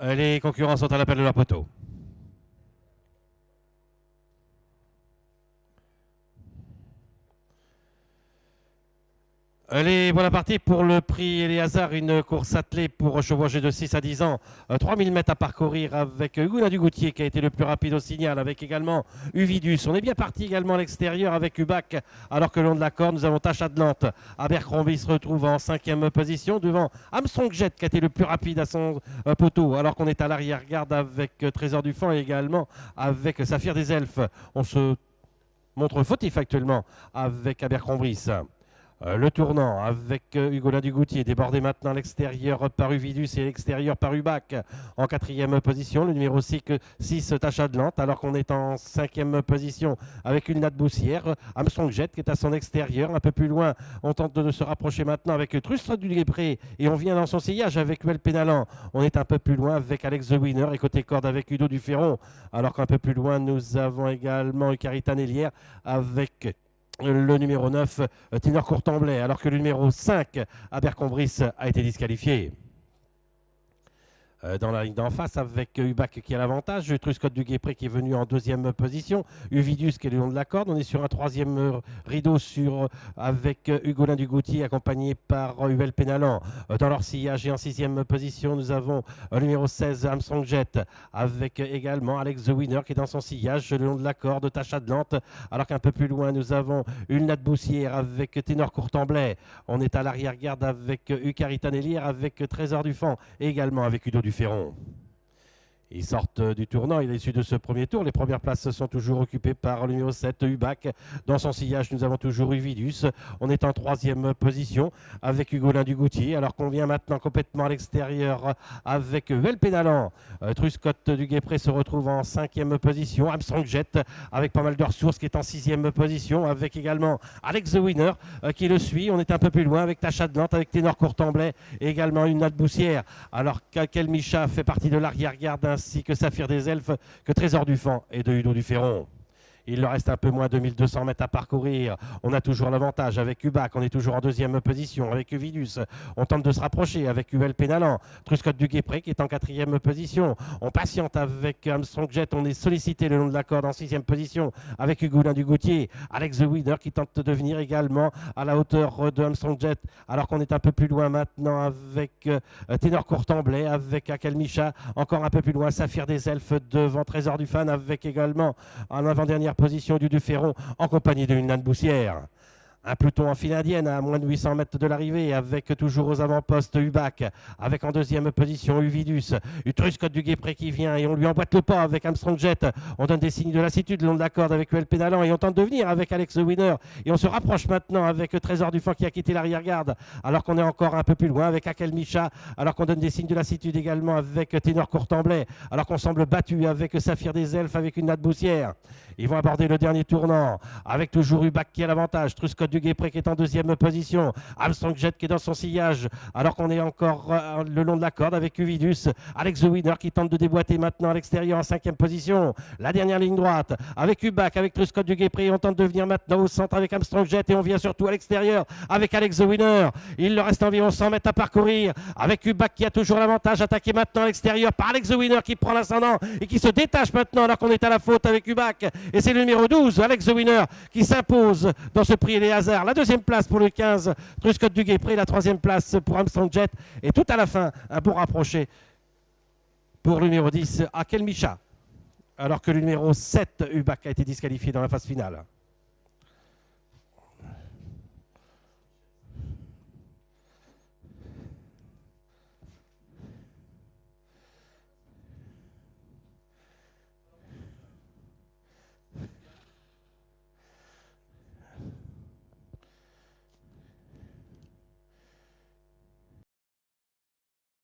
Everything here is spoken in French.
Les concurrents sont à l'appel de leur poteau. Allez, voilà parti pour le prix Eléazar, une course attelée pour chevaux âgés de 6 à 10 ans. 3000 mètres à parcourir avec Hugo Dugoutier qui a été le plus rapide au signal, avec également Uvidus. On est bien parti également à l'extérieur avec Ubac, alors que le long de la corde, nous avons Tâche Atlante. Abercrombie se retrouve en 5e position devant Armstrong Jet qui a été le plus rapide à son poteau, alors qu'on est à l'arrière-garde avec Trésor du Fan et également avec Saphir des Elfes. On se montre fautif actuellement avec Abercrombie. Le tournant avec Hugolin Dugoutier, débordé maintenant à l'extérieur par Uvidus et à l'extérieur par Ubac en 4e position. Le numéro 6, Tâche Atlante, alors qu'on est en 5e position avec une natte Boussière. Armstrong Jet qui est à son extérieur, un peu plus loin. On tente de se rapprocher maintenant avec Trustre du Guépré et on vient dans son sillage avec Huel Pénalan. On est un peu plus loin avec Alex The Winner et côté corde avec Udo Duferron, alors qu'un peu plus loin nous avons également Ucarita Nélière avec le numéro 9, Tinor Courtemblay, alors que le numéro 5, Abercrombie, a été disqualifié. Dans la ligne d'en face avec Ubac qui a l'avantage, Truscott du Guépré qui est venu en 2e position, Uvidus qui est le long de la corde. On est sur un 3e rideau avec Hugolin Dugoutier accompagné par Huel Pénalan. Dans leur sillage et en 6e position, nous avons le numéro 16 Armstrong Jet avec également Alex The Winner qui est dans son sillage le long de la corde, Tâche Atlante, alors qu'un peu plus loin nous avons une natte Boussière avec Ténor Courtemblay. On est à l'arrière-garde avec Ucarita Nélière, avec Trésor du Fan et également avec Udo Duferron. Ils sortent du tournant, il est issu de ce premier tour. Les premières places sont toujours occupées par le numéro 7, Ubac. Dans son sillage, nous avons toujours Uvidus. On est en 3e position avec Hugolin Dugoutier, alors qu'on vient maintenant complètement à l'extérieur avec Huel Pénalan. Truscott du Guépré se retrouve en 5e position. Armstrong Jet avec pas mal de ressources qui est en 6e position, avec également Alex The Winner qui le suit. On est un peu plus loin avec Tâche Atlante, avec Ténor Courtemblay et également une natte Boussière, alors qu'Akel Micha fait partie de l'arrière-garde ainsi que Saphir des Elfes, que Trésor du Fan et de Udo Duferron. Il leur reste un peu moins de 1200 mètres à parcourir. On a toujours l'avantage avec Ubac. On est toujours en 2e position avec Uvidus. On tente de se rapprocher avec Huel Pénalan. Truscott du Guépré qui est en 4e position. On patiente avec Armstrong Jet. On est sollicité le long de la corde en 6e position avec Hugolin Dugoutier. Alex The Winner qui tente de venir également à la hauteur de Armstrong Jet. Alors qu'on est un peu plus loin maintenant avec Ténor Courtemblay, avec Akel Micha. Encore un peu plus loin, Saphir des Elfes devant Trésor du Fan, avec également en avant-dernière position du Duferron en compagnie de une natte Boussière. Un peloton en file indienne à moins de 800 mètres de l'arrivée avec toujours aux avant-postes Ubac, avec en 2e position Uvidus, Truscott du Guépré qui vient et on lui emboîte le pas avec Armstrong Jet. On donne des signes de lassitude le long de la corde avec Huel Pénalan et on tente de venir avec Alex The Winner et on se rapproche maintenant avec Trésor du Fan qui a quitté l'arrière-garde, alors qu'on est encore un peu plus loin avec Akel Micha, alors qu'on donne des signes de lassitude également avec Ténor Courtemblay, alors qu'on semble battu avec Saphir des Elfes avec une natte Boussière. Ils vont aborder le dernier tournant avec toujours Ubac qui a l'avantage, Truscott du Guépré qui est en 2e position, Armstrong Jet qui est dans son sillage, alors qu'on est encore le long de la corde avec Uvidus, Alex The Winner qui tente de déboîter maintenant à l'extérieur en 5e position. La dernière ligne droite avec Ubac, avec Truscott du Guépré. On tente de venir maintenant au centre avec Armstrong Jet et on vient surtout à l'extérieur avec Alex The Winner. Il leur reste environ 100 mètres à parcourir avec Ubac qui a toujours l'avantage, attaqué maintenant à l'extérieur par Alex The Winner qui prend l'ascendant et qui se détache maintenant alors qu'on est à la faute avec Ubac. Et c'est le numéro 12, Alex The Winner, qui s'impose dans ce prix Eléazar. La 2e place pour le 15, Truscott du Guépré. La 3e place pour Armstrong Jet. Et tout à la fin, un bon rapproché pour le numéro 10, Akel Micha. Alors que le numéro 7, Ubac, a été disqualifié dans la phase finale.